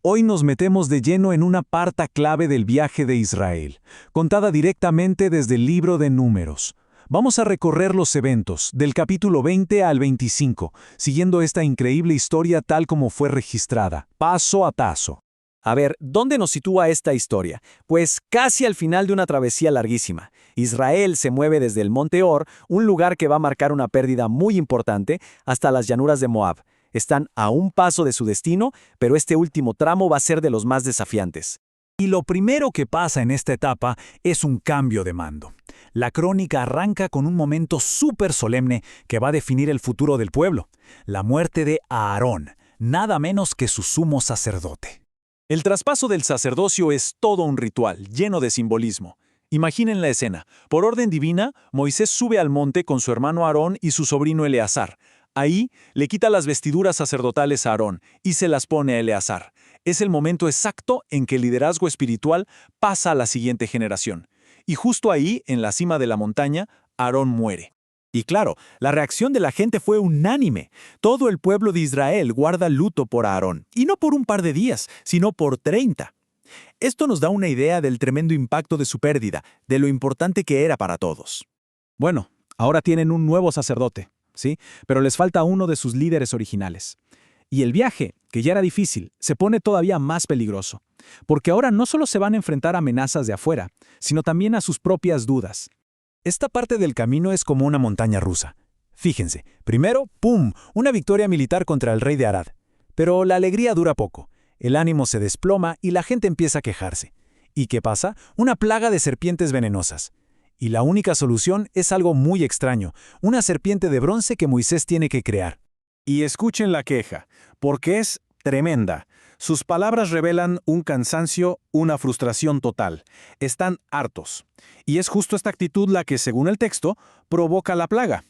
Hoy nos metemos de lleno en una parte clave del viaje de Israel, contada directamente desde el libro de Números. Vamos a recorrer los eventos, del capítulo 20 al 25, siguiendo esta increíble historia tal como fue registrada, paso a paso. A ver, ¿dónde nos sitúa esta historia? Pues casi al final de una travesía larguísima. Israel se mueve desde el Monte Or, un lugar que va a marcar una pérdida muy importante, hasta las llanuras de Moab. Están a un paso de su destino, pero este último tramo va a ser de los más desafiantes. Y lo primero que pasa en esta etapa es un cambio de mando. La crónica arranca con un momento súper solemne que va a definir el futuro del pueblo, la muerte de Aarón, nada menos que su sumo sacerdote. El traspaso del sacerdocio es todo un ritual, lleno de simbolismo. Imaginen la escena. Por orden divina, Moisés sube al monte con su hermano Aarón y su sobrino Eleazar. Ahí le quita las vestiduras sacerdotales a Aarón y se las pone a Eleazar. Es el momento exacto en que el liderazgo espiritual pasa a la siguiente generación. Y justo ahí, en la cima de la montaña, Aarón muere. Y claro, la reacción de la gente fue unánime. Todo el pueblo de Israel guarda luto por Aarón, y no por un par de días, sino por 30. Esto nos da una idea del tremendo impacto de su pérdida, de lo importante que era para todos. Bueno, ahora tienen un nuevo sacerdote, ¿sí? Pero les falta uno de sus líderes originales. Y el viaje, que ya era difícil, se pone todavía más peligroso, porque ahora no solo se van a enfrentar a amenazas de afuera, sino también a sus propias dudas. Esta parte del camino es como una montaña rusa. Fíjense, primero, ¡pum!, una victoria militar contra el rey de Arad. Pero la alegría dura poco, el ánimo se desploma y la gente empieza a quejarse. ¿Y qué pasa? Una plaga de serpientes venenosas. Y la única solución es algo muy extraño, una serpiente de bronce que Moisés tiene que crear. Y escuchen la queja, porque es tremenda. Sus palabras revelan un cansancio, una frustración total. Están hartos. Y es justo esta actitud la que, según el texto, provoca la plaga.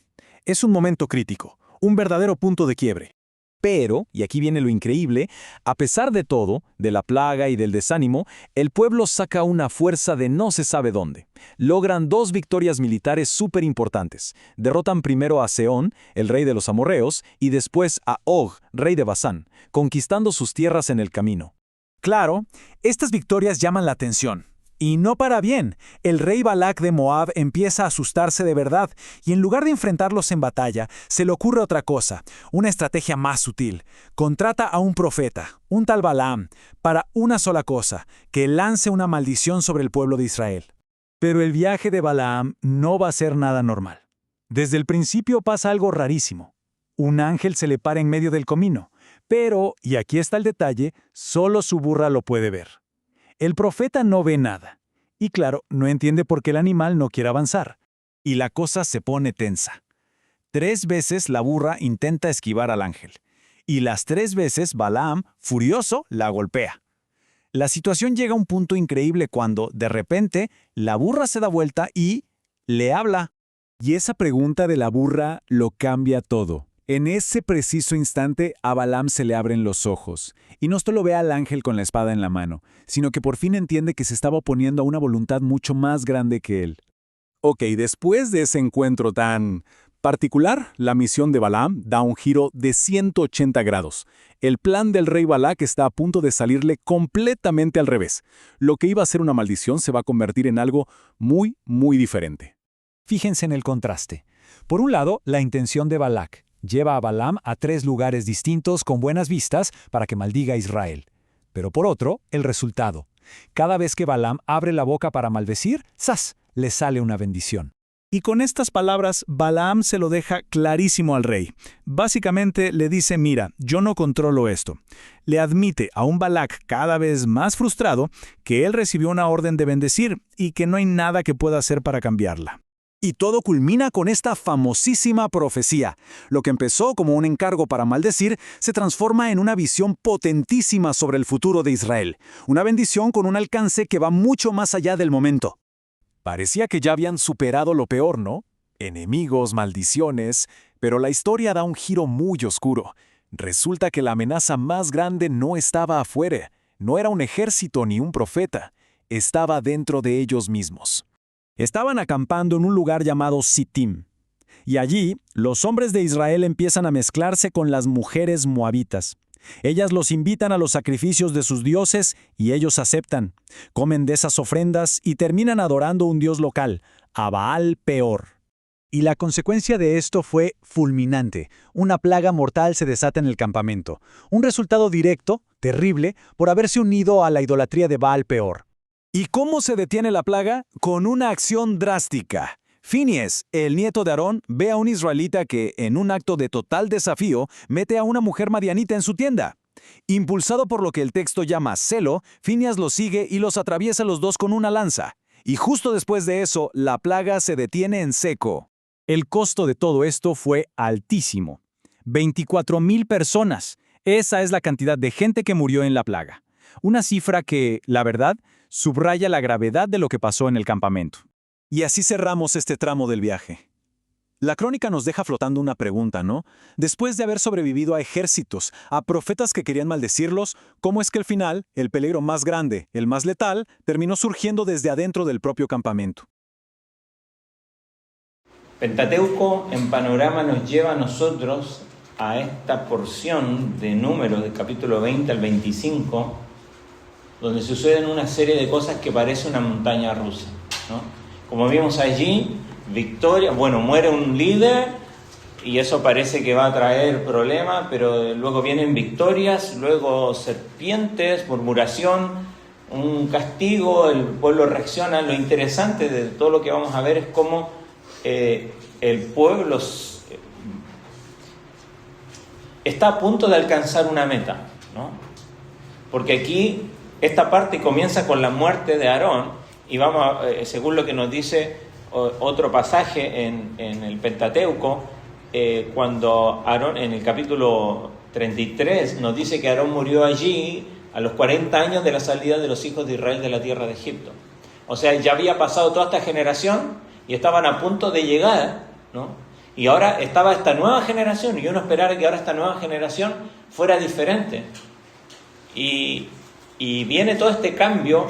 Es un momento crítico, un verdadero punto de quiebre. Pero, y aquí viene lo increíble, a pesar de todo, de la plaga y del desánimo, el pueblo saca una fuerza de no se sabe dónde. Logran 2 victorias militares súper importantes. Derrotan primero a Sehón, el rey de los amorreos, y después a Og, rey de Basán, conquistando sus tierras en el camino. Claro, estas victorias llaman la atención. Y no para bien, el rey Balac de Moab empieza a asustarse de verdad y en lugar de enfrentarlos en batalla, se le ocurre otra cosa, una estrategia más sutil. Contrata a un profeta, un tal Balaam, para una sola cosa, que lance una maldición sobre el pueblo de Israel. Pero el viaje de Balaam no va a ser nada normal. Desde el principio pasa algo rarísimo. Un ángel se le para en medio del camino, pero, y aquí está el detalle, solo su burra lo puede ver. El profeta no ve nada. Y claro, no entiende por qué el animal no quiere avanzar. Y la cosa se pone tensa. 3 veces la burra intenta esquivar al ángel. Y las 3 veces Balaam, furioso, la golpea. La situación llega a un punto increíble cuando, de repente, la burra se da vuelta y le habla. Y esa pregunta de la burra lo cambia todo. En ese preciso instante, a Balaam se le abren los ojos, y no solo ve al ángel con la espada en la mano, sino que por fin entiende que se estaba oponiendo a una voluntad mucho más grande que él. Ok, después de ese encuentro tan particular, la misión de Balaam da un giro de 180 grados. El plan del rey Balac está a punto de salirle completamente al revés. Lo que iba a ser una maldición se va a convertir en algo muy, muy diferente. Fíjense en el contraste. Por un lado, la intención de Balac. Lleva a Balaam a 3 lugares distintos con buenas vistas para que maldiga a Israel. Pero por otro, el resultado. Cada vez que Balaam abre la boca para maldecir, ¡zas!, le sale una bendición. Y con estas palabras, Balaam se lo deja clarísimo al rey. Básicamente le dice, mira, yo no controlo esto. Le admite a un Balac cada vez más frustrado que él recibió una orden de bendecir y que no hay nada que pueda hacer para cambiarla. Y todo culmina con esta famosísima profecía. Lo que empezó como un encargo para maldecir se transforma en una visión potentísima sobre el futuro de Israel. Una bendición con un alcance que va mucho más allá del momento. Parecía que ya habían superado lo peor, ¿no? Enemigos, maldiciones, pero la historia da un giro muy oscuro. Resulta que la amenaza más grande no estaba afuera, no era un ejército ni un profeta, estaba dentro de ellos mismos. Estaban acampando en un lugar llamado Sittim. Y allí, los hombres de Israel empiezan a mezclarse con las mujeres moabitas. Ellas los invitan a los sacrificios de sus dioses y ellos aceptan. Comen de esas ofrendas y terminan adorando un dios local, a Baal Peor. Y la consecuencia de esto fue fulminante. Una plaga mortal se desata en el campamento. Un resultado directo, terrible, por haberse unido a la idolatría de Baal Peor. ¿Y cómo se detiene la plaga? Con una acción drástica. Finies, el nieto de Aarón, ve a un israelita que, en un acto de total desafío, mete a una mujer madianita en su tienda. Impulsado por lo que el texto llama celo, Finies los sigue y los atraviesa los dos con una lanza. Y justo después de eso, la plaga se detiene en seco. El costo de todo esto fue altísimo. 24,000 personas. Esa es la cantidad de gente que murió en la plaga. Una cifra que, la verdad, subraya la gravedad de lo que pasó en el campamento. Y así cerramos este tramo del viaje. La crónica nos deja flotando una pregunta, ¿no? Después de haber sobrevivido a ejércitos, a profetas que querían maldecirlos, ¿cómo es que al final, el peligro más grande, el más letal, terminó surgiendo desde adentro del propio campamento? Pentateuco en panorama nos lleva a nosotros a esta porción de Números del capítulo 20 al 25, donde suceden una serie de cosas que parece una montaña rusa, ¿no? Como vimos allí, victoria, muere un líder y eso parece que va a traer problemas, pero luego vienen victorias, luego serpientes, murmuración, un castigo, el pueblo reacciona. Lo interesante de todo lo que vamos a ver es cómo el pueblo está a punto de alcanzar una meta, ¿no? Porque aquí esta parte comienza con la muerte de Aarón y vamos según lo que nos dice otro pasaje en el Pentateuco, cuando Aarón, en el capítulo 33, nos dice que Aarón murió allí a los 40 años de la salida de los hijos de Israel de la tierra de Egipto. O sea, ya había pasado toda esta generación y estaban a punto de llegar, ¿no? Y ahora estaba esta nueva generación, y uno esperara que ahora esta nueva generación fuera diferente. Y viene todo este cambio,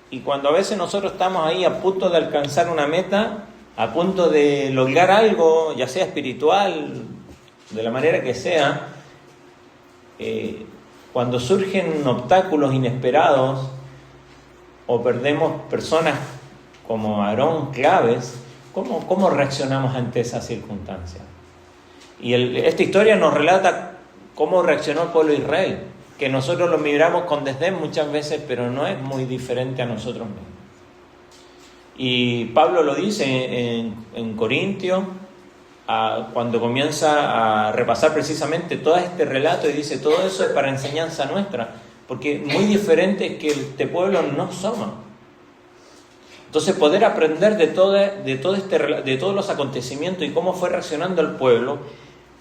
y cuando a veces nosotros estamos ahí a punto de alcanzar una meta, a punto de lograr algo, ya sea espiritual, de la manera que sea, cuando surgen obstáculos inesperados, o perdemos personas como Aarón claves, ¿cómo reaccionamos ante esa circunstancia? Y esta historia nos relata cómo reaccionó el pueblo de Israel, que nosotros lo miramos con desdén muchas veces, pero no es muy diferente a nosotros mismos. Y Pablo lo dice en Corintios, cuando comienza a repasar precisamente todo este relato, y dice, todo eso es para enseñanza nuestra, porque muy diferente es que este pueblo no somos. Entonces, poder aprender de todos los acontecimientos y cómo fue reaccionando el pueblo,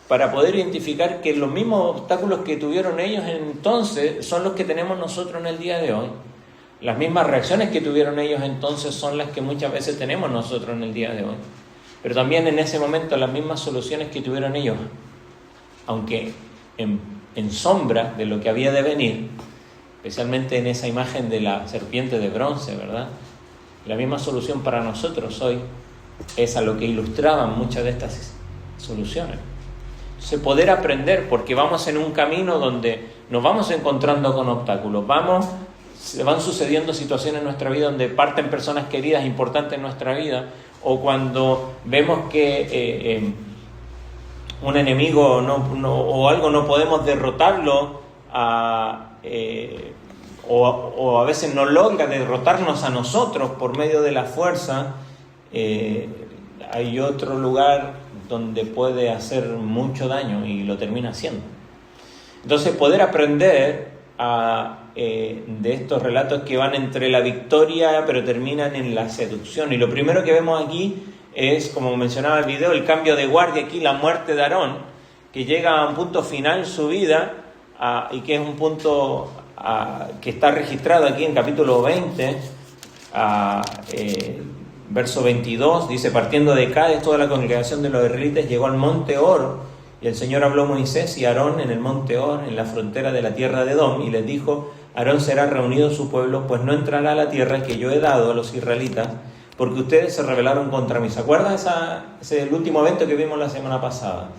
para poder identificar que los mismos obstáculos que tuvieron ellos entonces son los que tenemos nosotros en el día de hoy. Las mismas reacciones que tuvieron ellos entonces son las que muchas veces tenemos nosotros en el día de hoy. Pero también en ese momento las mismas soluciones que tuvieron ellos, aunque en sombra de lo que había de venir, especialmente en esa imagen de la serpiente de bronce, ¿verdad? La misma solución para nosotros hoy es a lo que ilustraban muchas de estas soluciones. Entonces, poder aprender, porque vamos en un camino donde nos vamos encontrando con obstáculos, se van sucediendo situaciones en nuestra vida donde parten personas queridas, importantes en nuestra vida, o cuando vemos que un enemigo o algo no podemos derrotarlo, o a veces no logra derrotarnos a nosotros por medio de la fuerza, hay otro lugar donde puede hacer mucho daño y lo termina haciendo. Entonces, poder aprender de estos relatos que van entre la victoria pero terminan en la seducción. Y lo primero que vemos aquí es, como mencionaba el video, el cambio de guardia aquí, la muerte de Aarón, que llega a un punto final en su vida, y que es un punto que está registrado aquí en capítulo 20, verso 22, dice, partiendo de Cádiz, toda la congregación de los israelitas llegó al monte Hor, y el Señor habló a Moisés y a Aarón en el monte Hor, en la frontera de la tierra de Edom, y les dijo, Aarón será reunido su pueblo, pues no entrará a la tierra que yo he dado a los israelitas, porque ustedes se rebelaron contra mí. ¿Se acuerdan? Ese es el último evento que vimos la semana pasada.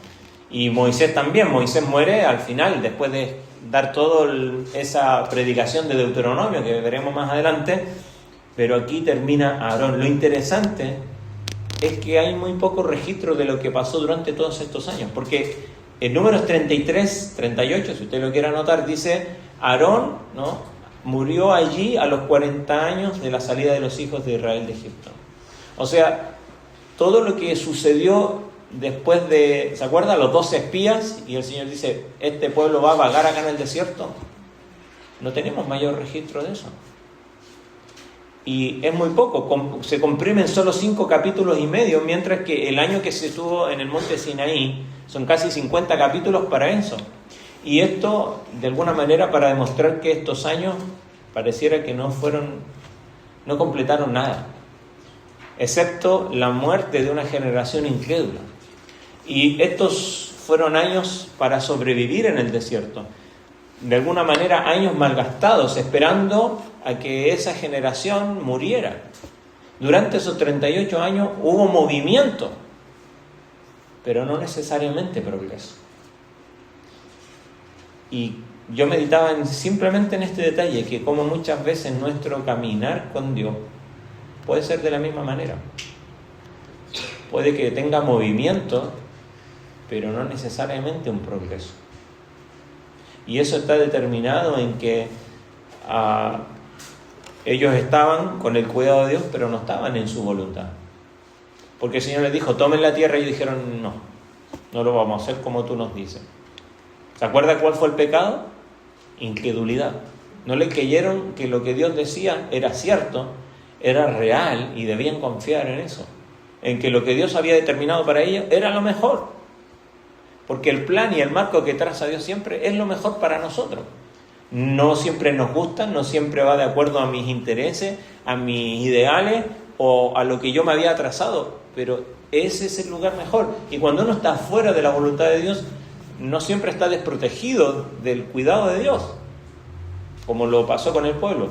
Y Moisés también. Moisés muere al final, después de dar toda esa predicación de Deuteronomio que veremos más adelante, pero aquí termina Aarón. Lo interesante es que hay muy poco registro de lo que pasó durante todos estos años, porque en Números 33, 38, si usted lo quiere anotar, dice, Aarón, ¿no?, murió allí a los 40 años de la salida de los hijos de Israel de Egipto. O sea, todo lo que sucedió después de, ¿se acuerdan? Los 12 espías, y el Señor dice, este pueblo va a vagar acá en el desierto. No tenemos mayor registro de eso. Y es muy poco, se comprimen solo 5 capítulos y medio, mientras que el año que se estuvo en el monte Sinaí son casi 50 capítulos para eso. Y esto, de alguna manera, para demostrar que estos años pareciera que no completaron nada, excepto la muerte de una generación incrédula. Y estos fueron años para sobrevivir en el desierto. De alguna manera, años malgastados, esperando a que esa generación muriera. Durante esos 38 años hubo movimiento, pero no necesariamente progreso. Y yo meditaba simplemente en este detalle, que como muchas veces nuestro caminar con Dios puede ser de la misma manera. Puede que tenga movimiento, pero no necesariamente un progreso. Y eso está determinado en que ellos estaban con el cuidado de Dios, pero no estaban en su voluntad. Porque el Señor les dijo, tomen la tierra, y ellos dijeron, no lo vamos a hacer como tú nos dices. ¿Se acuerda cuál fue el pecado? Incredulidad. No le creyeron que lo que Dios decía era cierto, era real, y debían confiar en eso. En que lo que Dios había determinado para ellos era lo mejor. Porque el plan y el marco que traza Dios siempre es lo mejor para nosotros. No siempre nos gusta, no siempre va de acuerdo a mis intereses, a mis ideales o a lo que yo me había trazado, pero ese es el lugar mejor. Y cuando uno está fuera de la voluntad de Dios, no siempre está desprotegido del cuidado de Dios, como lo pasó con el pueblo.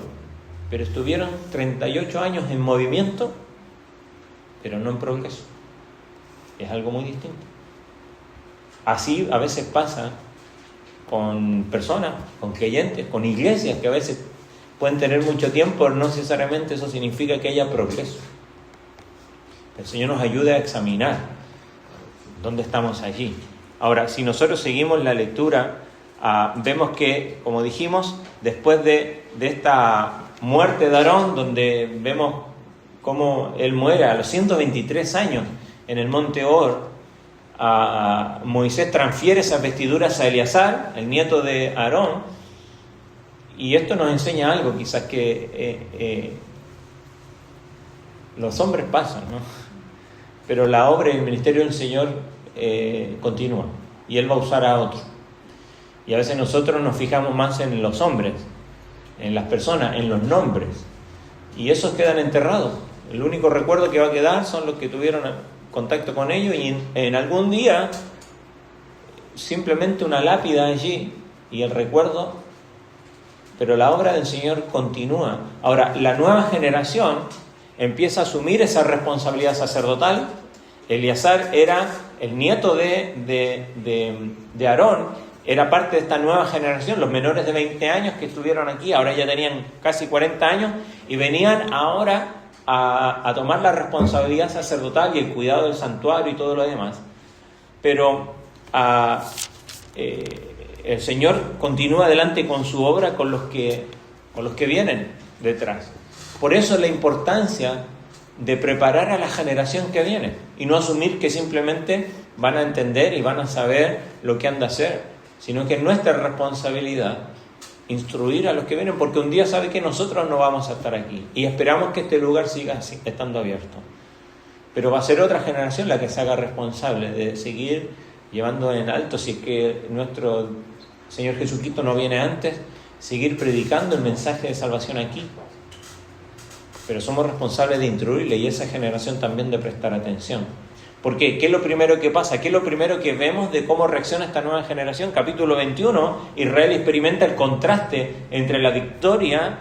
Pero estuvieron 38 años en movimiento, pero no en progreso. Es algo muy distinto. Así a veces pasa con personas, con creyentes, con iglesias que a veces pueden tener mucho tiempo, pero no necesariamente eso significa que haya progreso. El Señor nos ayude a examinar dónde estamos allí. Ahora, si nosotros seguimos la lectura, vemos que, como dijimos, después de esta muerte de Aarón, donde vemos cómo él muere a los 123 años en el monte Hor, Moisés transfiere esas vestiduras a Eleazar, el nieto de Aarón, y esto nos enseña algo, quizás que los hombres pasan, ¿no? Pero la obra y el ministerio del Señor continúa, y Él va a usar a otros. Y a veces nosotros nos fijamos más en los hombres, en las personas, en los nombres, y esos quedan enterrados. El único recuerdo que va a quedar son los que tuvieron contacto con ellos, y en algún día simplemente una lápida allí y el recuerdo, pero la obra del Señor continúa. Ahora, la nueva generación empieza a asumir esa responsabilidad sacerdotal. Eleazar era el nieto de Aarón, era parte de esta nueva generación, los menores de 20 años que estuvieron aquí, ahora ya tenían casi 40 años y venían ahora a tomar la responsabilidad sacerdotal y el cuidado del santuario y todo lo demás. Pero el Señor continúa adelante con su obra con los que vienen detrás. Por eso la importancia de preparar a la generación que viene y no asumir que simplemente van a entender y van a saber lo que han de hacer, sino que es nuestra responsabilidad instruir a los que vienen, porque un día sabe que nosotros no vamos a estar aquí y esperamos que este lugar siga estando abierto. Pero va a ser otra generación la que se haga responsable de seguir llevando en alto, si es que nuestro Señor Jesucristo no viene antes, seguir predicando el mensaje de salvación aquí. Pero somos responsables de instruirle y esa generación también de prestar atención. ¿Por qué? ¿Qué es lo primero que pasa? ¿Qué es lo primero que vemos de cómo reacciona esta nueva generación? Capítulo 21, Israel experimenta el contraste entre la victoria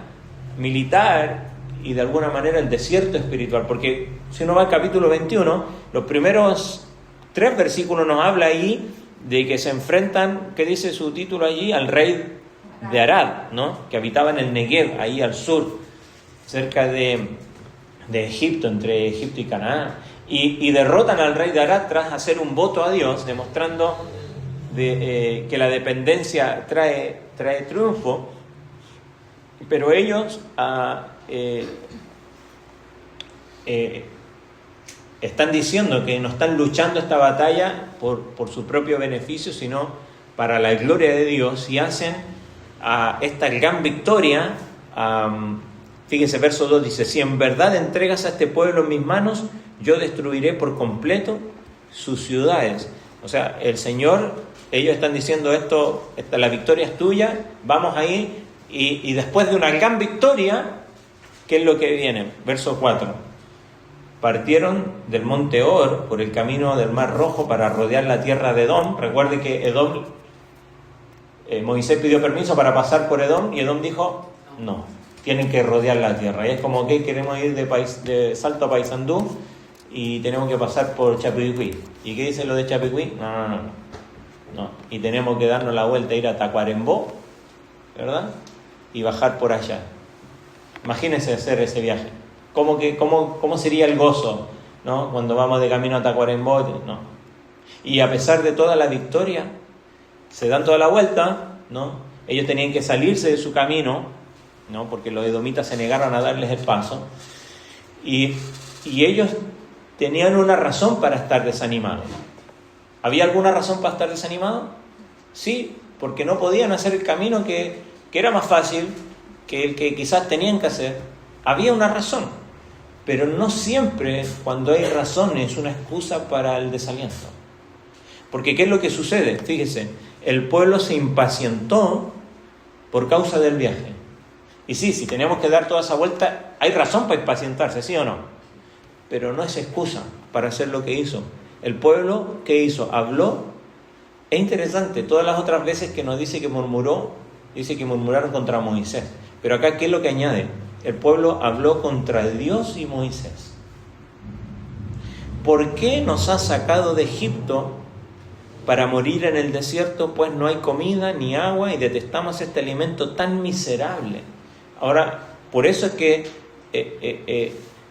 militar y de alguna manera el desierto espiritual. Porque si uno va al capítulo 21, los primeros 3 versículos nos habla ahí de que se enfrentan, ¿qué dice su título allí? Al rey de Arad, ¿no? Que habitaba en el Negev, ahí al sur, cerca de Egipto, entre Egipto y Canaán. Y derrotan al rey de Arad tras hacer un voto a Dios, demostrando que la dependencia trae triunfo. Pero ellos están diciendo que no están luchando esta batalla por su propio beneficio, sino para la gloria de Dios, y hacen esta gran victoria. Fíjense, verso 2 dice: si en verdad entregas a este pueblo en mis manos, yo destruiré por completo sus ciudades. O sea, el Señor, ellos están diciendo la victoria es tuya, vamos ahí, y después de una gran victoria, ¿qué es lo que viene? Verso 4: partieron del monte Or por el camino del Mar Rojo para rodear la tierra de Edom. Recuerde que Edom, Moisés pidió permiso para pasar por Edom, y Edom dijo, no, tienen que rodear la tierra. Y es como que queremos ir de Salto a Paysandú y tenemos que pasar por Chapicuí. ¿Y qué dice lo de Chapicuí? No. Y tenemos que darnos la vuelta, ir a Tacuarembó, ¿verdad? Y bajar por allá. Imagínense hacer ese viaje. ¿Cómo sería el gozo, ¿no? Cuando vamos de camino a Tacuarembó, no. Y a pesar de toda la victoria, se dan toda la vuelta, ¿no? Ellos tenían que salirse de su camino, ¿no? Porque los edomitas se negaron a darles el paso. Y ellos tenían una razón para estar desanimados. ¿Había alguna razón para estar desanimados? Sí, porque no podían hacer el camino que era más fácil que el que quizás tenían que hacer. Había una razón, pero no siempre cuando hay razón es una excusa para el desaliento. Porque ¿qué es lo que sucede? Fíjese, el pueblo se impacientó por causa del viaje. Y sí, si tenemos que dar toda esa vuelta, hay razón para impacientarse, ¿sí o no? Pero no es excusa para hacer lo que hizo. El pueblo, ¿qué hizo? Habló. Es interesante, todas las otras veces que nos dice que murmuró, dice que murmuraron contra Moisés. Pero acá, ¿qué es lo que añade? El pueblo habló contra Dios y Moisés. ¿Por qué nos ha sacado de Egipto para morir en el desierto? Pues no hay comida ni agua y detestamos este alimento tan miserable. Ahora, por eso es que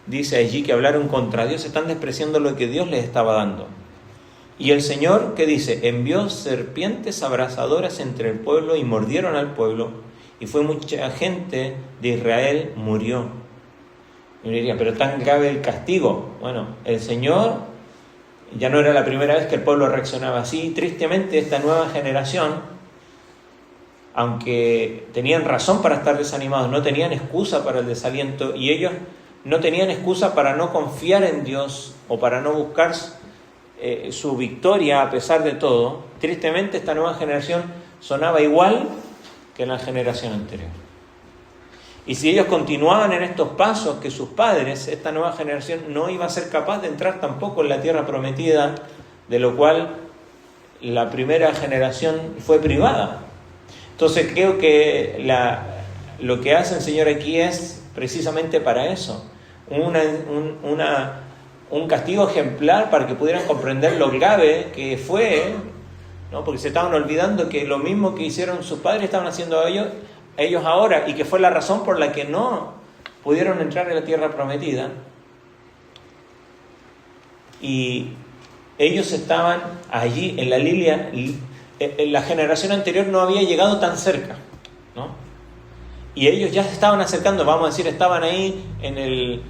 dice allí que hablaron contra Dios, están despreciando lo que Dios les estaba dando. Y el Señor, ¿qué dice? Envió serpientes abrasadoras entre el pueblo y mordieron al pueblo, y fue mucha gente de Israel murió. Y uno diría, pero tan grave el castigo. Bueno, el Señor, ya no era la primera vez que el pueblo reaccionaba así. Tristemente, esta nueva generación, aunque tenían razón para estar desanimados, no tenían excusa para el desaliento, y ellos no tenían excusa para no confiar en Dios o para no buscar su victoria a pesar de todo. Tristemente, esta nueva generación sonaba igual que en la generación anterior. Y si ellos continuaban en estos pasos que sus padres, esta nueva generación no iba a ser capaz de entrar tampoco en la tierra prometida, de lo cual la primera generación fue privada. Entonces creo que lo que hace el Señor aquí es precisamente para eso, un castigo ejemplar para que pudieran comprender lo grave que fue, ¿no? Porque se estaban olvidando que lo mismo que hicieron sus padres estaban haciendo ellos ahora, y que fue la razón por la que no pudieron entrar en la tierra prometida. Y ellos estaban allí en la línea. En la generación anterior no había llegado tan cerca, ¿no? Y ellos ya se estaban acercando, vamos a decir, estaban ahí en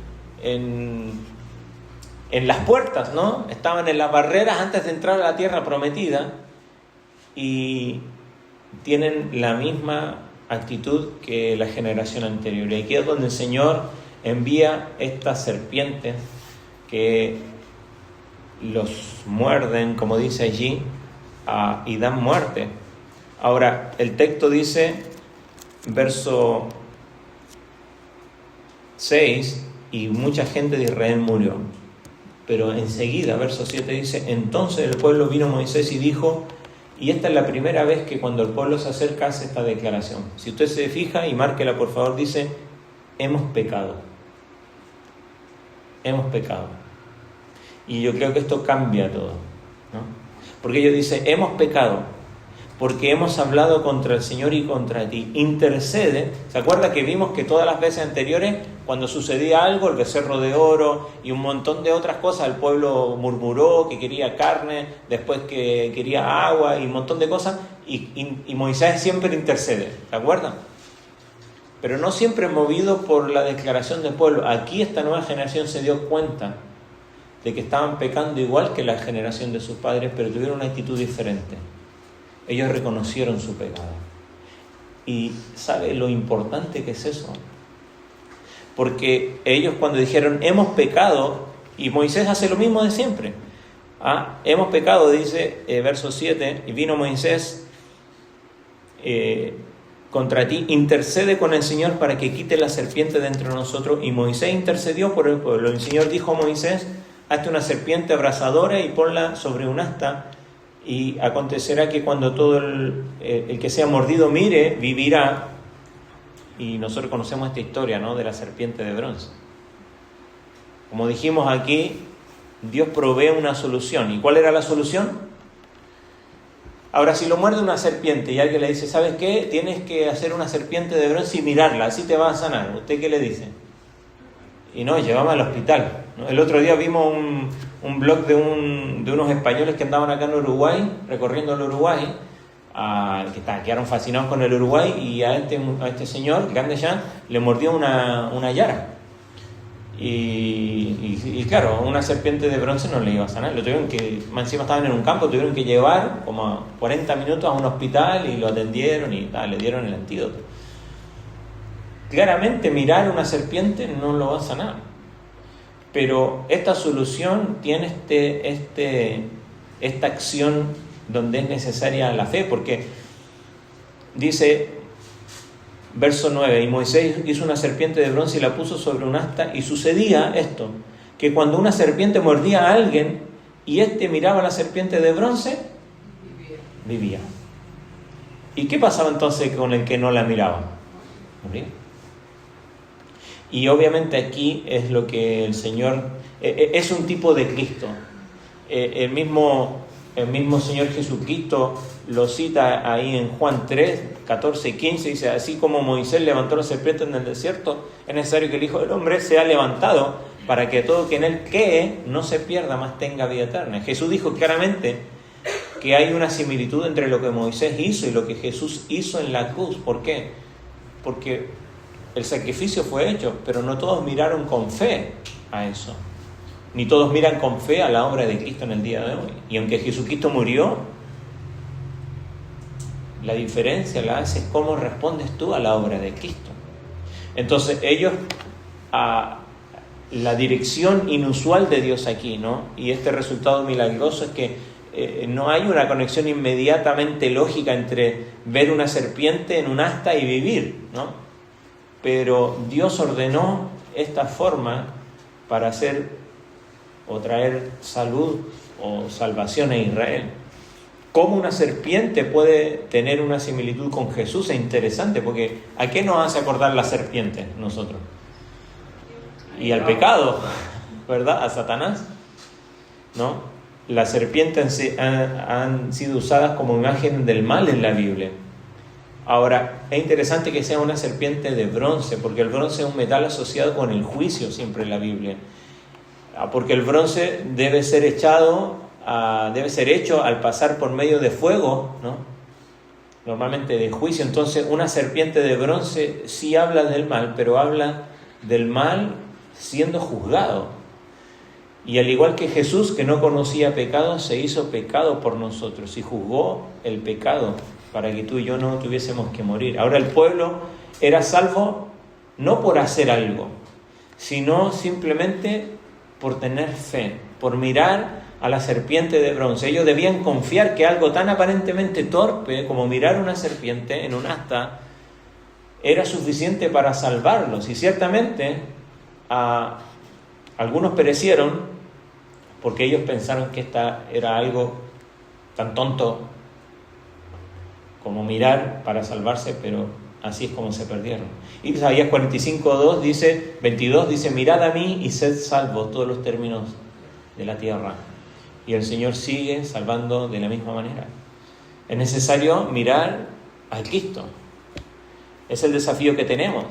las puertas, ¿no? Estaban en las barreras antes de entrar a la tierra prometida, y tienen la misma actitud que la generación anterior. Y aquí es donde el Señor envía estas serpientes que los muerden, como dice allí, y dan muerte. Ahora, el texto dice, verso 6, y mucha gente de Israel murió. Pero enseguida, verso 7 dice, entonces el pueblo vino a Moisés y dijo, y esta es la primera vez que cuando el pueblo se acerca hace esta declaración. Si usted se fija, y márquela por favor, dice, hemos pecado. Hemos pecado. Y yo creo que esto cambia todo, ¿no? Porque ellos dicen, hemos pecado, porque hemos hablado contra el Señor y contra ti. Intercede. ¿Se acuerda que vimos que todas las veces anteriores, cuando sucedía algo, el becerro de oro y un montón de otras cosas, el pueblo murmuró que quería carne, después que quería agua y un montón de cosas, y Moisés siempre intercede, ¿se acuerdan? Pero no siempre movido por la declaración del pueblo. Aquí esta nueva generación se dio cuenta de que estaban pecando igual que la generación de sus padres, pero tuvieron una actitud diferente. Ellos reconocieron su pecado. ¿Y sabe lo importante que es eso? Porque ellos cuando dijeron, hemos pecado, y Moisés hace lo mismo de siempre. Hemos pecado, dice verso 7, y vino Moisés contra ti, intercede con el Señor para que quite la serpiente de entre nosotros. Y Moisés intercedió por el pueblo. El Señor dijo a Moisés, hazte una serpiente abrasadora y ponla sobre un asta, y acontecerá que cuando todo el que sea mordido mire, vivirá. Y nosotros conocemos esta historia, ¿no?, de la serpiente de bronce. Como dijimos aquí, Dios provee una solución. ¿Y cuál era la solución? Ahora, si lo muerde una serpiente y alguien le dice, ¿sabes qué? Tienes que hacer una serpiente de bronce y mirarla, así te va a sanar. ¿Usted qué le dice? Y no, llevamos al hospital, ¿no? El otro día vimos un blog de unos españoles que andaban acá en Uruguay, recorriendo el Uruguay, que quedaron fascinados con el Uruguay, y a este señor, Gandhi-Chan, le mordió una yara. Y claro, una serpiente de bronce no le iba a sanar. Lo tuvieron que, más encima estaban en un campo, tuvieron que llevar como 40 minutos a un hospital y lo atendieron y le dieron el antídoto. Claramente mirar una serpiente no lo va a sanar. Pero esta solución tiene esta acción donde es necesaria la fe, porque dice, verso 9, y Moisés hizo una serpiente de bronce y la puso sobre un asta, y sucedía esto, que cuando una serpiente mordía a alguien y miraba a la serpiente de bronce, vivía. ¿Y qué pasaba entonces con el que no la miraba? Moría. Y obviamente aquí es lo que el Señor, es un tipo de Cristo. El mismo Señor Jesucristo lo cita ahí en Juan 3, 14 y 15, dice, así como Moisés levantó la serpiente en el desierto, es necesario que el Hijo del Hombre sea levantado para que todo quien en él cree no se pierda, mas tenga vida eterna. Jesús dijo claramente que hay una similitud entre lo que Moisés hizo y lo que Jesús hizo en la cruz. ¿Por qué? Porque el sacrificio fue hecho, pero no todos miraron con fe a eso. Ni todos miran con fe a la obra de Cristo en el día de hoy. Y aunque Jesucristo murió, la diferencia la hace cómo respondes tú a la obra de Cristo. Entonces ellos, la dirección inusual de Dios aquí, ¿no?, y este resultado milagroso es que no hay una conexión inmediatamente lógica entre ver una serpiente en un asta y vivir, ¿no? Pero Dios ordenó esta forma para hacer o traer salud o salvación a Israel. ¿Cómo una serpiente puede tener una similitud con Jesús? Es interesante, porque ¿a qué nos hace acordar la serpiente nosotros? Y al pecado, ¿verdad? A Satanás, ¿no? Las serpientes han sido usadas como imagen del mal en la Biblia. Ahora, es interesante que sea una serpiente de bronce, porque el bronce es un metal asociado con el juicio siempre en la Biblia. Porque el bronce debe ser hecho al pasar por medio de fuego, ¿no?, normalmente de juicio. Entonces, una serpiente de bronce sí habla del mal, pero habla del mal siendo juzgado. Y al igual que Jesús, que no conocía pecado, se hizo pecado por nosotros y juzgó el pecado para que tú y yo no tuviésemos que morir. Ahora el pueblo era salvo no por hacer algo, sino simplemente por tener fe, por mirar a la serpiente de bronce. Ellos debían confiar que algo tan aparentemente torpe como mirar una serpiente en un asta era suficiente para salvarlos. Y ciertamente algunos perecieron porque ellos pensaron que esta era algo tan tonto como mirar para salvarse, pero así es como se perdieron. Y Isaías 45:22 dice, mirad a mí y sed salvos todos los términos de la tierra. y el Señor sigue salvando de la misma manera. Es necesario mirar a Cristo. Es el desafío que tenemos.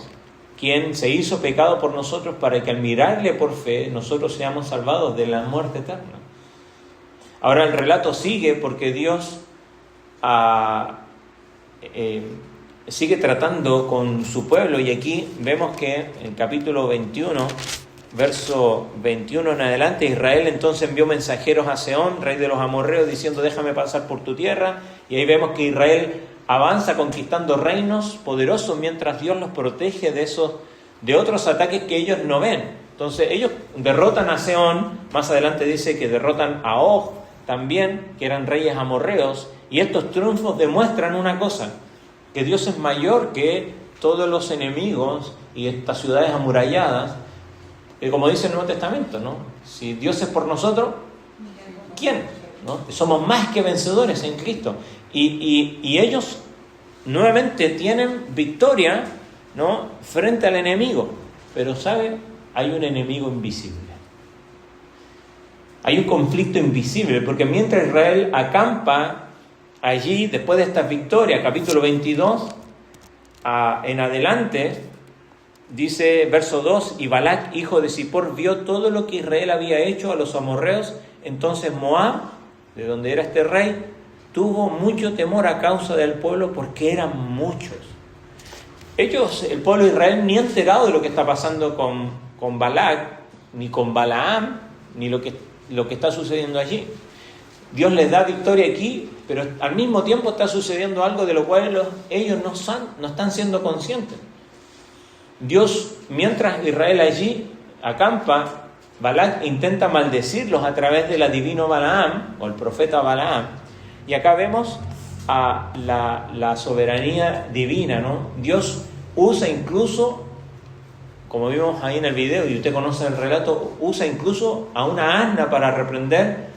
Quien se hizo pecado por nosotros para que al mirarle por fe nosotros seamos salvados de la muerte eterna. Ahora el relato sigue porque Dios sigue tratando con su pueblo, y aquí vemos que en capítulo 21, verso 21 en adelante, Israel entonces envió mensajeros a Sehón, rey de los amorreos, diciendo: déjame pasar por tu tierra. Y ahí vemos que Israel avanza conquistando reinos poderosos mientras Dios los protege de otros ataques que ellos no ven. Entonces ellos derrotan a Sehón, más adelante dice que derrotan a Og también, que eran reyes amorreos, y estos triunfos demuestran una cosa: que Dios es mayor que todos los enemigos y estas ciudades amuralladas, como dice el Nuevo Testamento, ¿no? Si Dios es por nosotros, ¿quién? ¿No? Somos más que vencedores en Cristo. Y ellos nuevamente tienen victoria, ¿no?, frente al enemigo. Pero ¿sabe? Hay un enemigo invisible. Hay un conflicto invisible, porque mientras Israel acampa allí, después de esta victoria, capítulo 22 en adelante, dice verso 2: y Balac, hijo de Zippor, vio todo lo que Israel había hecho a los amorreos. Entonces Moab, de donde era este rey, tuvo mucho temor a causa del pueblo, porque eran muchos. Ellos, el pueblo de Israel, ni enterado de lo que está pasando con Balac, ni con Balaam, ni lo que está sucediendo allí. Dios les da victoria aquí, pero al mismo tiempo está sucediendo algo de lo cual ellos no están siendo conscientes. Dios, mientras Israel allí acampa, Balac intenta maldecirlos a través del adivino Balaam, o el profeta Balaam. Y acá vemos a la soberanía divina, ¿no? Dios usa incluso, como vimos ahí en el video, y usted conoce el relato, usa incluso a una asna para reprender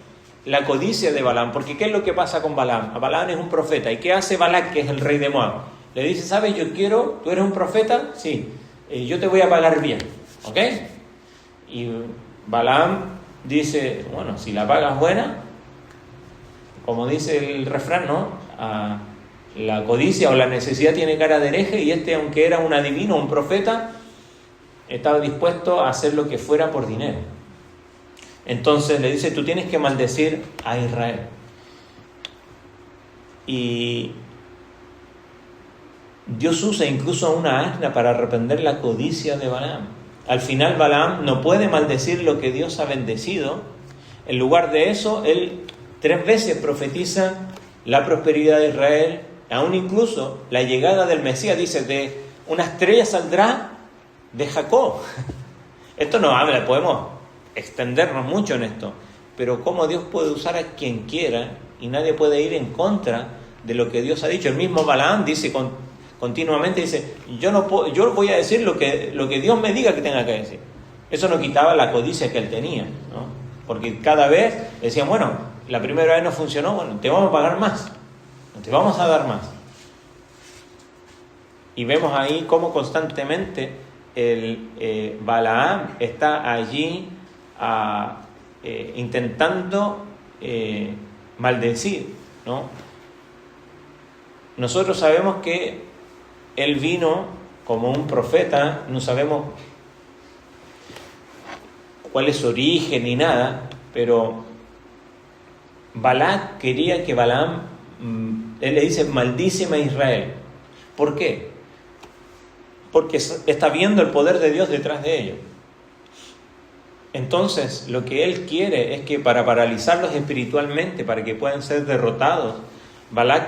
la codicia de Balaam. Porque ¿qué es lo que pasa con Balaam? Balaam es un profeta. ¿Y qué hace Balac, que es el rey de Moab? Le dice: ¿sabes? Tú eres un profeta, sí, yo te voy a pagar bien, ¿ok? Y Balaam dice: bueno, si la paga es buena, como dice el refrán, ¿no? La codicia o la necesidad tiene cara de hereje, y aunque era un adivino, un profeta, estaba dispuesto a hacer lo que fuera por dinero. Entonces le dice: tú tienes que maldecir a Israel. Y Dios usa incluso a una asna para reprender la codicia de Balaam. Al final Balaam no puede maldecir lo que Dios ha bendecido. En lugar de eso, él 3 veces profetiza la prosperidad de Israel, aún incluso la llegada del Mesías. Dice: de una estrella saldrá de Jacob. Esto no habla, podemos extendernos mucho en esto, pero cómo Dios puede usar a quien quiera y nadie puede ir en contra de lo que Dios ha dicho. El mismo Balaam dice continuamente, dice: yo voy a decir lo que Dios me diga que tenga que decir. Eso no quitaba la codicia que él tenía, ¿no? Porque cada vez decían: bueno, la primera vez no funcionó, bueno, te vamos a pagar más, te vamos a dar más. Y vemos ahí cómo constantemente Balaam está allí intentando maldecir, ¿no? Nosotros sabemos que él vino como un profeta, no sabemos cuál es su origen ni nada, pero Balac quería que Balaam, él le dice: maldíceme a Israel. ¿Por qué? Porque está viendo el poder de Dios detrás de ellos. Entonces, lo que él quiere es que para paralizarlos espiritualmente, para que puedan ser derrotados, Balac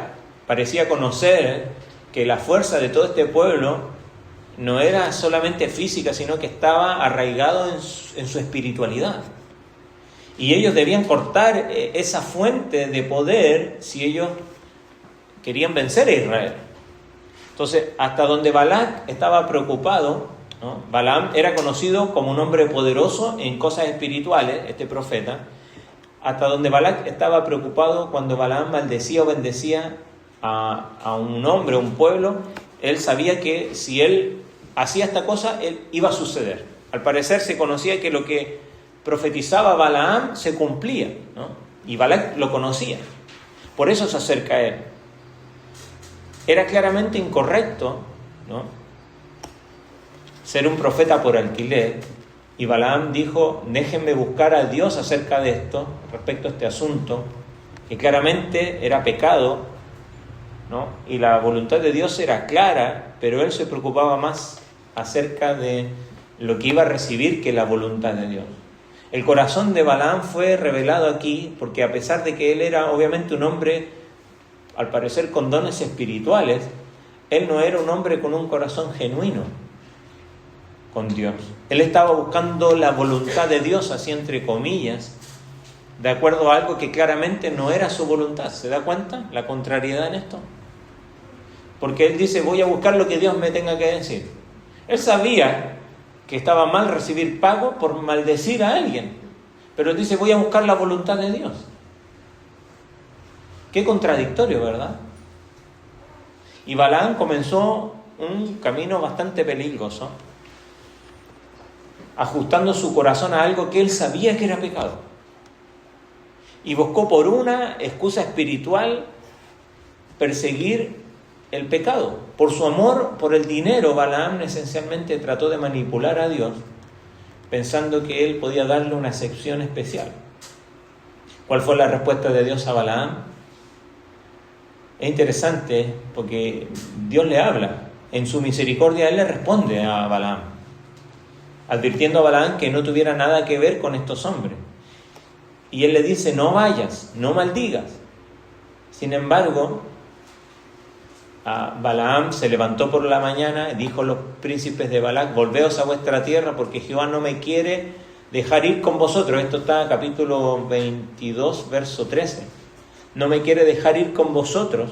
parecía conocer que la fuerza de todo este pueblo no era solamente física, sino que estaba arraigado en su espiritualidad. Y ellos debían cortar esa fuente de poder si ellos querían vencer a Israel. Entonces, hasta donde Balac estaba preocupado, ¿no? Balaam era conocido como un hombre poderoso en cosas espirituales, este profeta, hasta donde Balac estaba preocupado cuando Balaam maldecía o bendecía a un hombre, a un pueblo. Él sabía que si él hacía esta cosa, él iba a suceder. Al parecer se conocía que lo que profetizaba Balaam se cumplía, ¿no? Y Balac lo conocía. Por eso se acerca a él. Era claramente incorrecto, ¿no?, ser un profeta por alquiler. Y Balaam dijo, déjenme buscar a Dios acerca de esto, respecto a este asunto, que claramente era pecado, ¿no?, y la voluntad de Dios era clara, pero él se preocupaba más acerca de lo que iba a recibir que la voluntad de Dios. El corazón de Balaam fue revelado aquí porque, a pesar de que él era obviamente un hombre, al parecer con dones espirituales, él no era un hombre con un corazón genuino con Dios. Él estaba buscando la voluntad de Dios, así entre comillas, de acuerdo a algo que claramente no era su voluntad. ¿Se da cuenta la contrariedad en esto? Porque él dice, voy a buscar lo que Dios me tenga que decir. Él sabía que estaba mal recibir pago por maldecir a alguien, pero él dice, voy a buscar la voluntad de Dios. Qué contradictorio, ¿verdad? Y Balaam comenzó un camino bastante peligroso, ajustando su corazón a algo que él sabía que era pecado. Y buscó por una excusa espiritual perseguir el pecado. Por su amor por el dinero, Balaam esencialmente trató de manipular a Dios, pensando que él podía darle una excepción especial. ¿Cuál fue la respuesta de Dios a Balaam? Es interesante porque Dios le habla. En su misericordia él le responde a Balaam, advirtiendo a Balaam que no tuviera nada que ver con estos hombres. Y él le dice, no vayas, no maldigas. Sin embargo, Balaam se levantó por la mañana y dijo a los príncipes de Balac, volveos a vuestra tierra porque Jehová no me quiere dejar ir con vosotros. Esto está en capítulo 22, verso 13. No me quiere dejar ir con vosotros.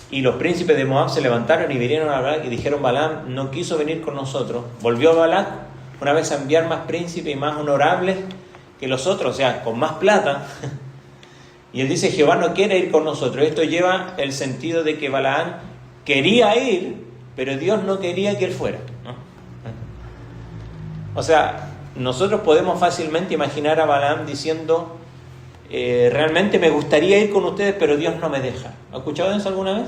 Y los príncipes de Moab se levantaron y vinieron a Balac y dijeron, Balaam no quiso venir con nosotros. Volvió a Balac una vez a enviar más príncipes y más honorables que los otros, o sea, con más plata. Y él dice, Jehová no quiere ir con nosotros. Esto lleva el sentido de que Balaam quería ir, pero Dios no quería que él fuera, ¿no? O sea, nosotros podemos fácilmente imaginar a Balaam diciendo, realmente me gustaría ir con ustedes, pero Dios no me deja. ¿Has escuchado eso alguna vez?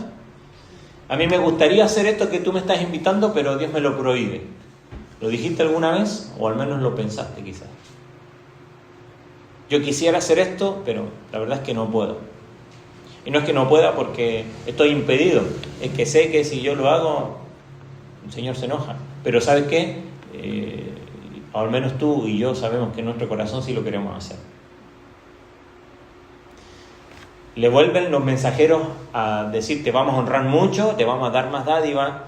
A mí me gustaría hacer esto que tú me estás invitando, pero Dios me lo prohíbe. ¿Lo dijiste alguna vez? O al menos lo pensaste quizás. Yo quisiera hacer esto, pero la verdad es que no puedo. Y no es que no pueda porque estoy impedido. Es que sé que si yo lo hago, el Señor se enoja. Pero ¿sabes qué? Al menos tú y yo sabemos que en nuestro corazón sí lo queremos hacer. Le vuelven los mensajeros a decir, te vamos a honrar mucho, te vamos a dar más dádiva.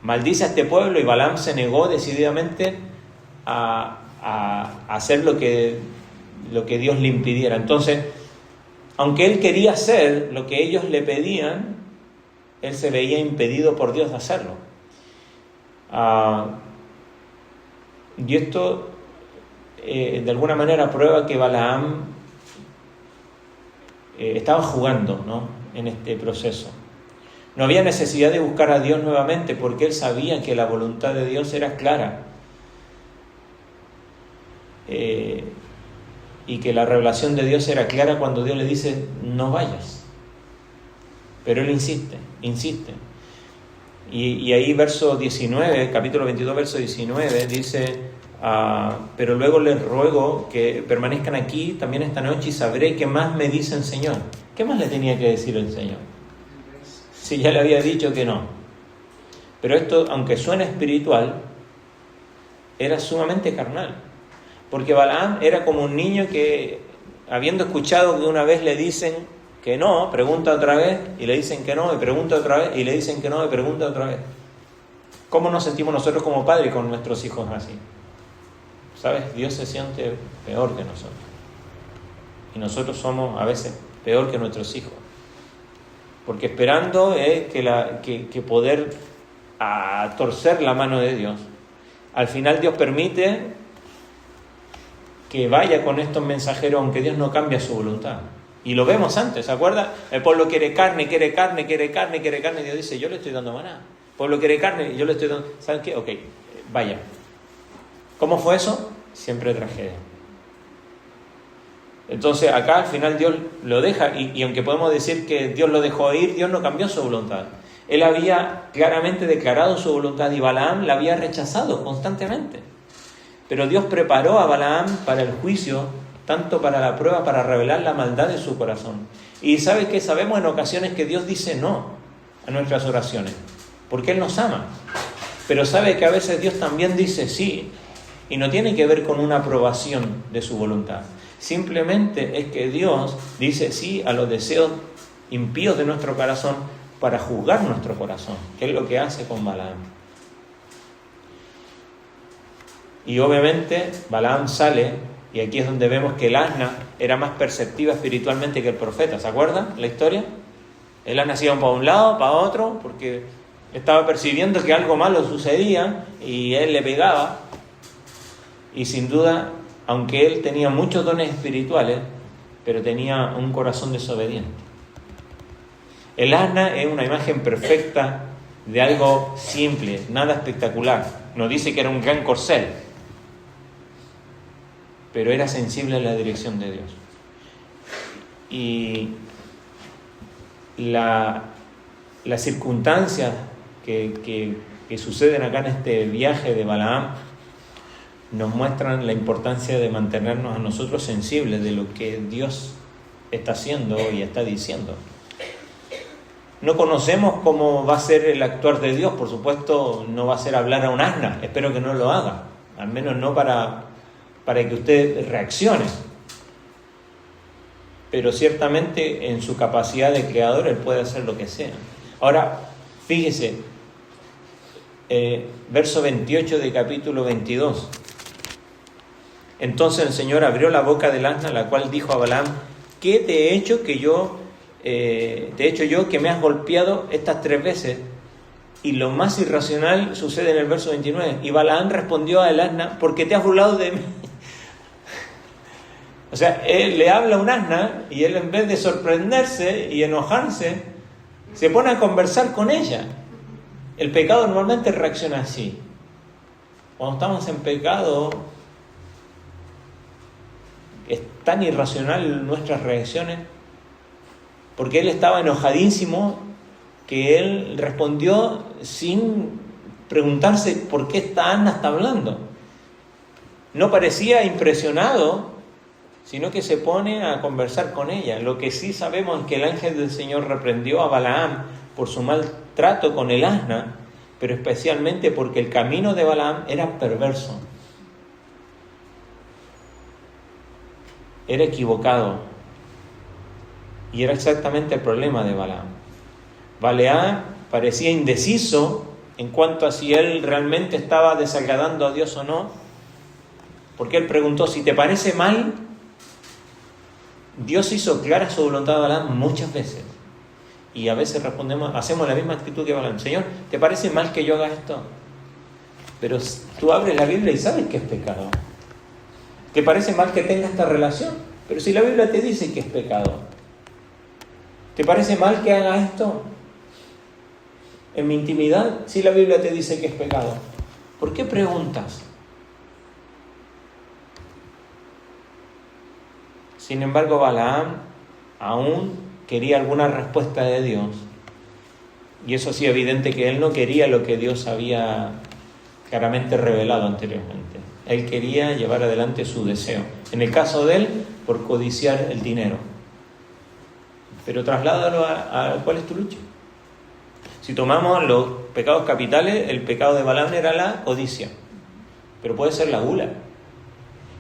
Maldice a este pueblo, y Balaam se negó decididamente a hacer lo que Dios le impidiera. Entonces, aunque él quería hacer lo que ellos le pedían, él se veía impedido por Dios de hacerlo. Y esto de alguna manera prueba que Balaam estaba jugando, ¿no?, en este proceso. No había necesidad de buscar a Dios nuevamente porque él sabía que la voluntad de Dios era clara. Y que la revelación de Dios era clara cuando Dios le dice, no vayas. Pero él insiste. Y ahí verso 19, capítulo 22, verso 19, dice, pero luego les ruego que permanezcan aquí también esta noche y sabré qué más me dice el Señor. ¿Qué más le tenía que decir el Señor? Si ya le había dicho que no. Pero esto, aunque suena espiritual, era sumamente carnal. Porque Balaam era como un niño que, habiendo escuchado que una vez le dicen que no, pregunta otra vez, y le dicen que no, y pregunta otra vez, y le dicen que no, y pregunta otra vez. ¿Cómo nos sentimos nosotros como padres con nuestros hijos así? ¿Sabes? Dios se siente peor que nosotros. Y nosotros somos a veces peor que nuestros hijos. Porque esperando que poder torcer la mano de Dios. Al final Dios permite que vaya con estos mensajeros, aunque Dios no cambia su voluntad. Y lo vemos antes, ¿se acuerdan? El pueblo quiere carne, y Dios dice, yo le estoy dando maná. El pueblo quiere carne, y yo le estoy dando... ¿Saben qué? Ok, vaya. ¿Cómo fue eso? Siempre tragedia. Entonces acá al final Dios lo deja, y aunque podemos decir que Dios lo dejó ir, Dios no cambió su voluntad. Él había claramente declarado su voluntad y Balaam la había rechazado constantemente. Pero Dios preparó a Balaam para el juicio, tanto para la prueba, para revelar la maldad de su corazón. Y ¿sabe qué? Sabemos en ocasiones que Dios dice no a nuestras oraciones, porque Él nos ama. Pero sabe que a veces Dios también dice sí, y no tiene que ver con una aprobación de su voluntad. Simplemente es que Dios dice sí a los deseos impíos de nuestro corazón para juzgar nuestro corazón, que es lo que hace con Balaam. Y obviamente Balaam sale, y aquí es donde vemos que el asna era más perceptiva espiritualmente que el profeta. ¿Se acuerdan la historia? El asna se iba para un lado, para otro, porque estaba percibiendo que algo malo sucedía y él le pegaba. Y sin duda, aunque él tenía muchos dones espirituales, pero tenía un corazón desobediente. El asna es una imagen perfecta de algo simple, nada espectacular. No dice que era un gran corcel, pero era sensible a la dirección de Dios. Y las circunstancias que suceden acá en este viaje de Balaam nos muestran la importancia de mantenernos a nosotros sensibles de lo que Dios está haciendo y está diciendo. No conocemos cómo va a ser el actuar de Dios, por supuesto no va a ser hablar a un asna, espero que no lo haga, al menos no para que usted reaccione. Pero ciertamente en su capacidad de creador Él puede hacer lo que sea. Ahora, fíjese, verso 28 de capítulo 22. Entonces el Señor abrió la boca del asna, la cual dijo a Balaam: ¿qué te he hecho yo que me has golpeado estas 3 veces? Y lo más irracional sucede en el verso 29. Y Balaam respondió al asna: porque te has burlado de mí. O sea, él le habla a un asna y él, en vez de sorprenderse y enojarse, se pone a conversar con ella. El pecado normalmente reacciona así. Cuando estamos en pecado, es tan irracional nuestras reacciones, porque él estaba enojadísimo que él respondió sin preguntarse por qué esta asna está hablando. No parecía impresionado, sino que se pone a conversar con ella. Lo que sí sabemos es que el ángel del Señor reprendió a Balaam por su mal trato con el asna, pero especialmente porque el camino de Balaam era perverso, era equivocado, y era exactamente el problema de Balaam. Balaam parecía indeciso en cuanto a si él realmente estaba desagradando a Dios o no, porque él preguntó: si te parece mal. Dios hizo clara su voluntad a Balaam muchas veces, y a veces hacemos la misma actitud que Balaam: Señor, ¿te parece mal que yo haga esto? Pero tú abres la Biblia y sabes que es pecado. ¿Te parece mal que tenga esta relación? Pero si la Biblia te dice que es pecado. ¿Te parece mal que haga esto en mi intimidad? Si la Biblia te dice que es pecado, ¿por qué preguntas? Sin embargo, Balaam aún quería alguna respuesta de Dios. Y eso sí, evidente que él no quería lo que Dios había claramente revelado anteriormente. Él quería llevar adelante su deseo. En el caso de él, por codiciar el dinero. Pero trasládalo a ¿cuál es tu lucha? Si tomamos los pecados capitales, el pecado de Balaam era la codicia. Pero puede ser la gula,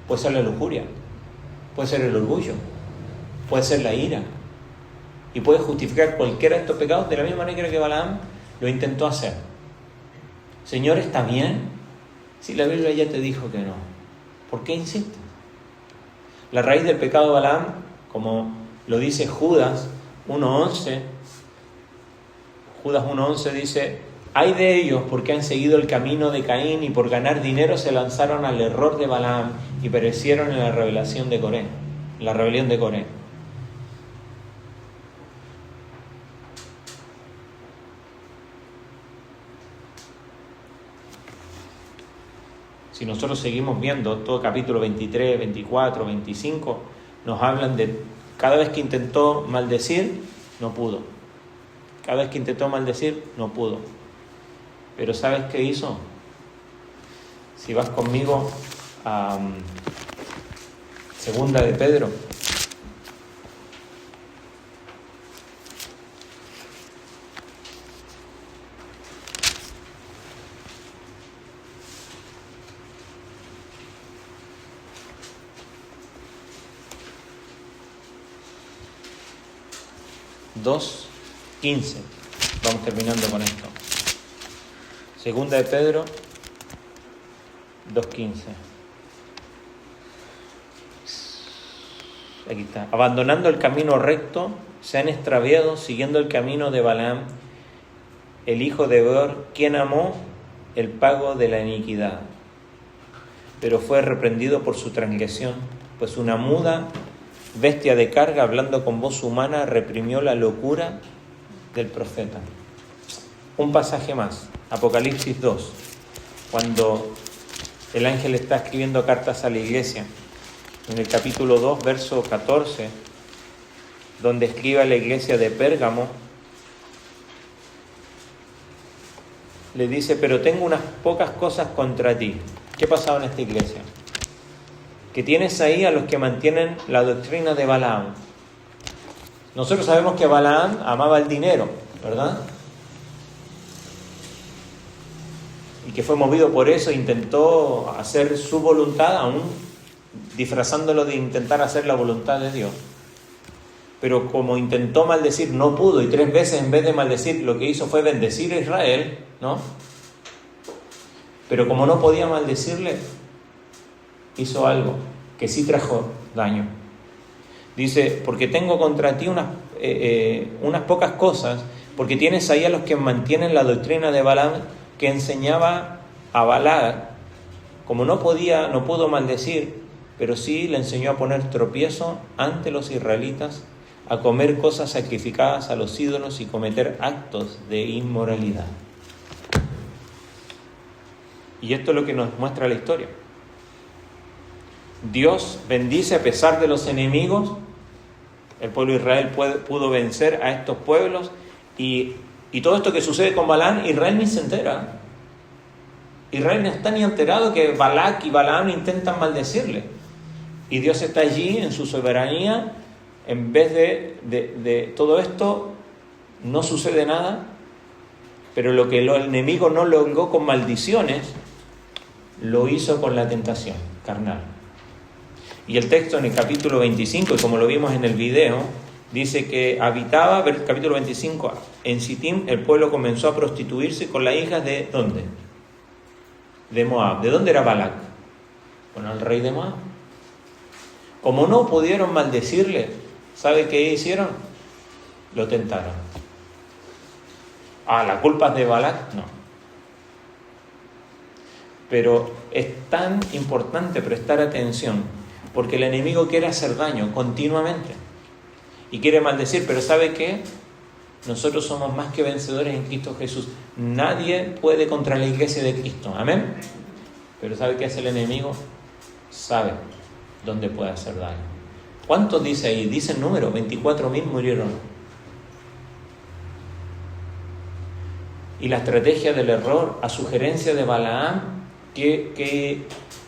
puede ser la lujuria, puede ser el orgullo, puede ser la ira, y puede justificar cualquiera de estos pecados de la misma manera que Balaam lo intentó hacer. Señor, ¿está bien? Si la Biblia ya te dijo que no, ¿por qué insistes? La raíz del pecado de Balaam, como lo dice Judas 1:11, Judas 1:11 dice: hay de ellos porque han seguido el camino de Caín y por ganar dinero se lanzaron al error de Balaam y perecieron en la rebelión de Coré. Si nosotros seguimos viendo todo capítulo 23, 24, 25, nos hablan de cada vez que intentó maldecir, no pudo. Cada vez que intentó maldecir, no pudo. Pero ¿sabes qué hizo? Si vas conmigo a Segunda de Pedro. Dos 15. Vamos terminando con esto. Segunda de Pedro 2:15. Aquí está. Abandonando el camino recto, se han extraviado siguiendo el camino de Balaam, el hijo de Beor, quien amó el pago de la iniquidad, pero fue reprendido por su transgresión, pues una muda bestia de carga, hablando con voz humana, reprimió la locura del profeta. Un pasaje más, Apocalipsis 2, cuando el ángel está escribiendo cartas a la iglesia, en el capítulo 2, verso 14, donde escribe a la iglesia de Pérgamo, le dice: pero tengo unas pocas cosas contra ti. ¿Qué pasaba en esta iglesia? Que tienes ahí a los que mantienen la doctrina de Balaam. Nosotros sabemos que Balaam amaba el dinero, ¿verdad? Y que fue movido por eso, intentó hacer su voluntad, aún disfrazándolo de intentar hacer la voluntad de Dios. Pero como intentó maldecir, no pudo, y 3 veces en vez de maldecir, lo que hizo fue bendecir a Israel, ¿no? Pero como no podía maldecirle, hizo algo que sí trajo daño. Dice: porque tengo contra ti unas pocas cosas, porque tienes ahí a los que mantienen la doctrina de Balaam, que enseñaba a Balac. Como no pudo maldecir, pero sí le enseñó a poner tropiezo ante los israelitas, a comer cosas sacrificadas a los ídolos y cometer actos de inmoralidad. Y esto es lo que nos muestra la historia. Dios bendice a pesar de los enemigos. El pueblo de Israel pudo vencer a estos pueblos, y todo esto que sucede con Balaam, Israel ni se entera. Israel no está ni enterado que Balac y Balaam intentan maldecirle. Y Dios está allí en su soberanía. En vez de todo esto, no sucede nada. Pero lo que el enemigo no logró con maldiciones, lo hizo con la tentación carnal. Y el texto en el capítulo 25, y como lo vimos en el video, dice que habitaba, capítulo 25, en Sittim el pueblo comenzó a prostituirse con las hijas de, ¿dónde? De Moab. ¿De dónde era Balac? Bueno, el rey de Moab. Como no pudieron maldecirle, ¿sabe qué hicieron? Lo tentaron. ¿La culpa es de Balac? No. Pero es tan importante prestar atención, porque el enemigo quiere hacer daño continuamente y quiere maldecir, pero ¿sabe qué? Nosotros somos más que vencedores en Cristo Jesús. Nadie puede contra la iglesia de Cristo. Amén. Pero ¿sabe qué hace el enemigo? Sabe dónde puede hacer daño. ¿Cuántos dice ahí? Dice el número: 24.000 murieron. Y la estrategia del error, a sugerencia de Balaam, ¿qué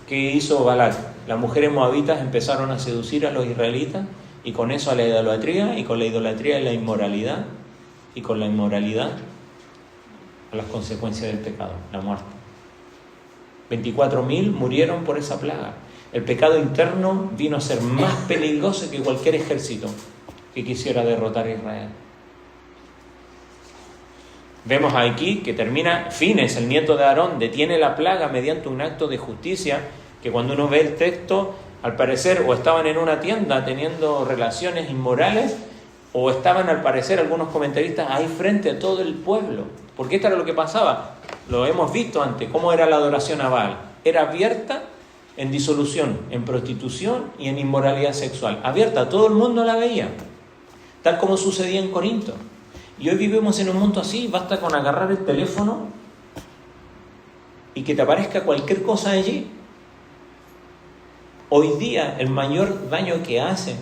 hizo Balac? Las mujeres moabitas empezaron a seducir a los israelitas, y con eso a la idolatría, y con la idolatría a la inmoralidad, y con la inmoralidad a las consecuencias del pecado, la muerte. 24.000 murieron por esa plaga. El pecado interno vino a ser más peligroso que cualquier ejército que quisiera derrotar a Israel. Vemos aquí que termina Fines, el nieto de Aarón, detiene la plaga mediante un acto de justicia, que cuando uno ve el texto, al parecer o estaban en una tienda teniendo relaciones inmorales, o estaban, al parecer, algunos comentaristas ahí frente a todo el pueblo. Porque esto era lo que pasaba. Lo hemos visto antes, cómo era la adoración a Baal. Era abierta en disolución, en prostitución y en inmoralidad sexual. Abierta, todo el mundo la veía. Tal como sucedía en Corinto. Y hoy vivimos en un mundo así. Basta con agarrar el teléfono y que te aparezca cualquier cosa allí. Hoy día el mayor daño que hace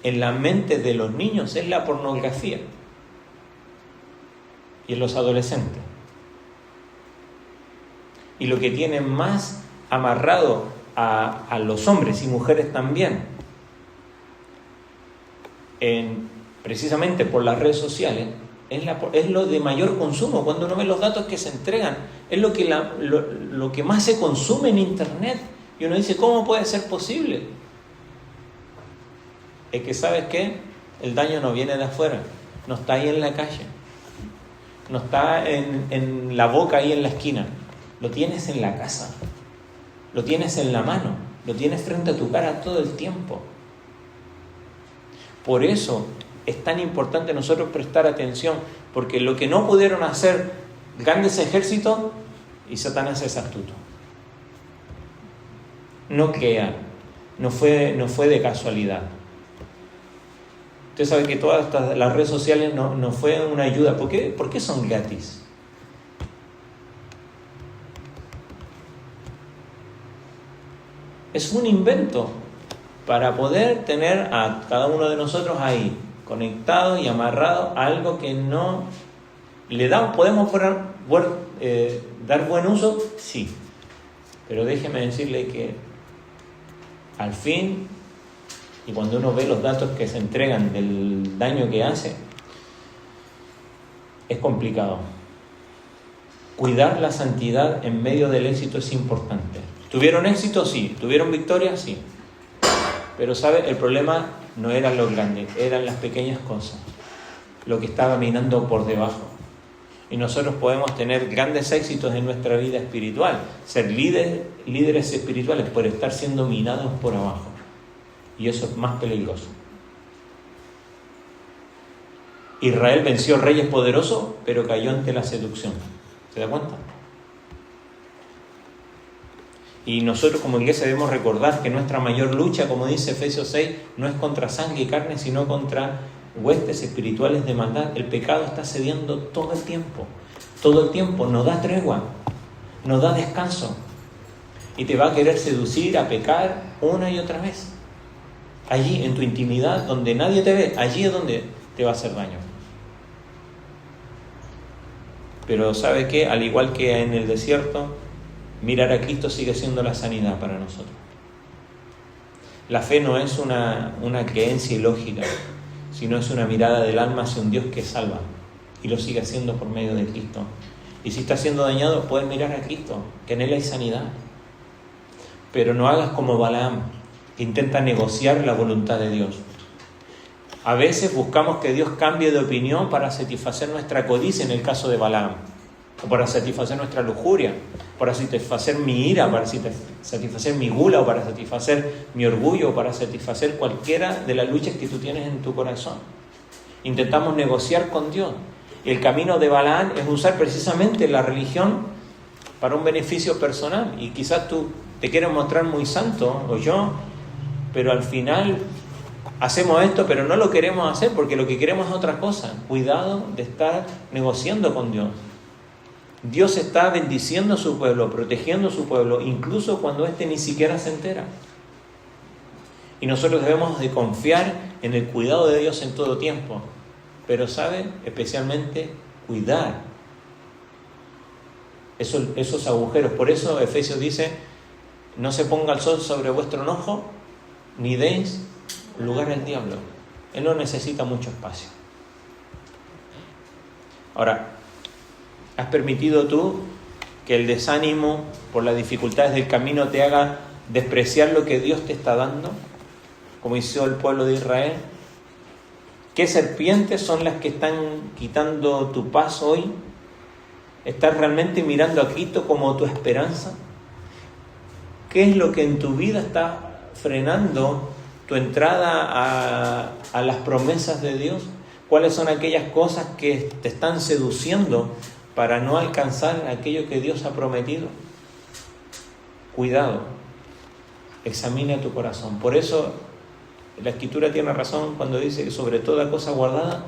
en la mente de los niños es la pornografía y en los adolescentes. Y lo que tiene más amarrado a los hombres y mujeres también, precisamente por las redes sociales, es lo de mayor consumo. Cuando uno ve los datos que se entregan, es lo que más se consume en Internet. Y uno dice, ¿cómo puede ser posible? Es que, ¿sabes qué? El daño no viene de afuera, no está ahí en la calle, no está en la boca ahí en la esquina, lo tienes en la casa, lo tienes en la mano, lo tienes frente a tu cara todo el tiempo. Por eso es tan importante nosotros prestar atención, porque lo que no pudieron hacer grandes ejércitos, y Satanás es astuto. No crea, no fue de casualidad. Usted sabe que todas las redes sociales no fue una ayuda. ¿Por qué son gratis? Es un invento para poder tener a cada uno de nosotros ahí, conectado y amarrado a algo que no le podemos dar buen uso, sí. Pero déjeme decirle que al fin, y cuando uno ve los datos que se entregan del daño que hace, es complicado. Cuidar la santidad en medio del éxito es importante. ¿Tuvieron éxito? Sí. ¿Tuvieron victoria? Sí. Pero, ¿sabe? El problema no eran los grandes, eran las pequeñas cosas, lo que estaba minando por debajo. Y nosotros podemos tener grandes éxitos en nuestra vida espiritual, ser líderes espirituales, por estar siendo minados por abajo. Y eso es más peligroso. Israel venció reyes poderosos, pero cayó ante la seducción. ¿Se da cuenta? Y nosotros como iglesia debemos recordar que nuestra mayor lucha, como dice Efesios 6, no es contra sangre y carne, sino contra huestes espirituales de maldad. El pecado está cediendo todo el tiempo, no da tregua, no da descanso, y te va a querer seducir a pecar una y otra vez. Allí en tu intimidad, donde nadie te ve, allí es donde te va a hacer daño. Pero ¿sabe qué? Al igual que en el desierto, mirar a Cristo sigue siendo la sanidad para nosotros. La fe no es una creencia ilógica, sino es una mirada del alma hacia un Dios que salva, y lo sigue haciendo por medio de Cristo. Y si estás siendo dañado, puedes mirar a Cristo, que en Él hay sanidad. Pero no hagas como Balaam, que intenta negociar la voluntad de Dios. A veces buscamos que Dios cambie de opinión para satisfacer nuestra codicia, en el caso de Balaam, o para satisfacer nuestra lujuria, para satisfacer mi ira, para satisfacer mi gula, o para satisfacer mi orgullo, o para satisfacer cualquiera de las luchas que tú tienes en tu corazón. Intentamos negociar con Dios. Y el camino de Balaam es usar precisamente la religión para un beneficio personal. Y quizás tú te quieres mostrar muy santo, o yo, pero al final hacemos esto, pero no lo queremos hacer porque lo que queremos es otra cosa. Cuidado de estar negociando con Dios. Dios está bendiciendo a su pueblo, protegiendo a su pueblo, incluso cuando éste ni siquiera se entera. Y nosotros debemos de confiar en el cuidado de Dios en todo tiempo. Pero, ¿sabe? Especialmente cuidar esos agujeros. Por eso Efesios dice, no se ponga el sol sobre vuestro enojo, ni deis lugar al diablo. Él no necesita mucho espacio. Ahora, ¿has permitido tú que el desánimo por las dificultades del camino te haga despreciar lo que Dios te está dando, como hizo el pueblo de Israel? ¿Qué serpientes son las que están quitando tu paz hoy? ¿Estás realmente mirando a Cristo como tu esperanza? ¿Qué es lo que en tu vida está frenando tu entrada a las promesas de Dios? ¿Cuáles son aquellas cosas que te están seduciendo para no alcanzar aquello que Dios ha prometido? Cuidado, examina tu corazón. Por eso la Escritura tiene razón cuando dice que sobre toda cosa guardada,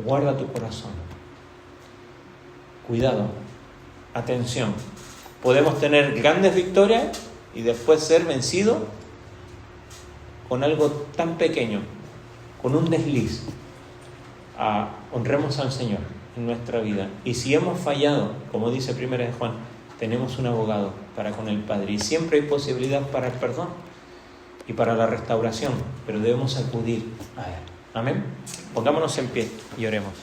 guarda tu corazón. Cuidado, atención. Podemos tener grandes victorias, y después ser vencido con algo tan pequeño, con un desliz. Honremos al Señor en nuestra vida. Y si hemos fallado, como dice 1 de Juan, tenemos un abogado para con el Padre. Y siempre hay posibilidad para el perdón y para la restauración, pero debemos acudir a Él. Amén. Pongámonos en pie y oremos.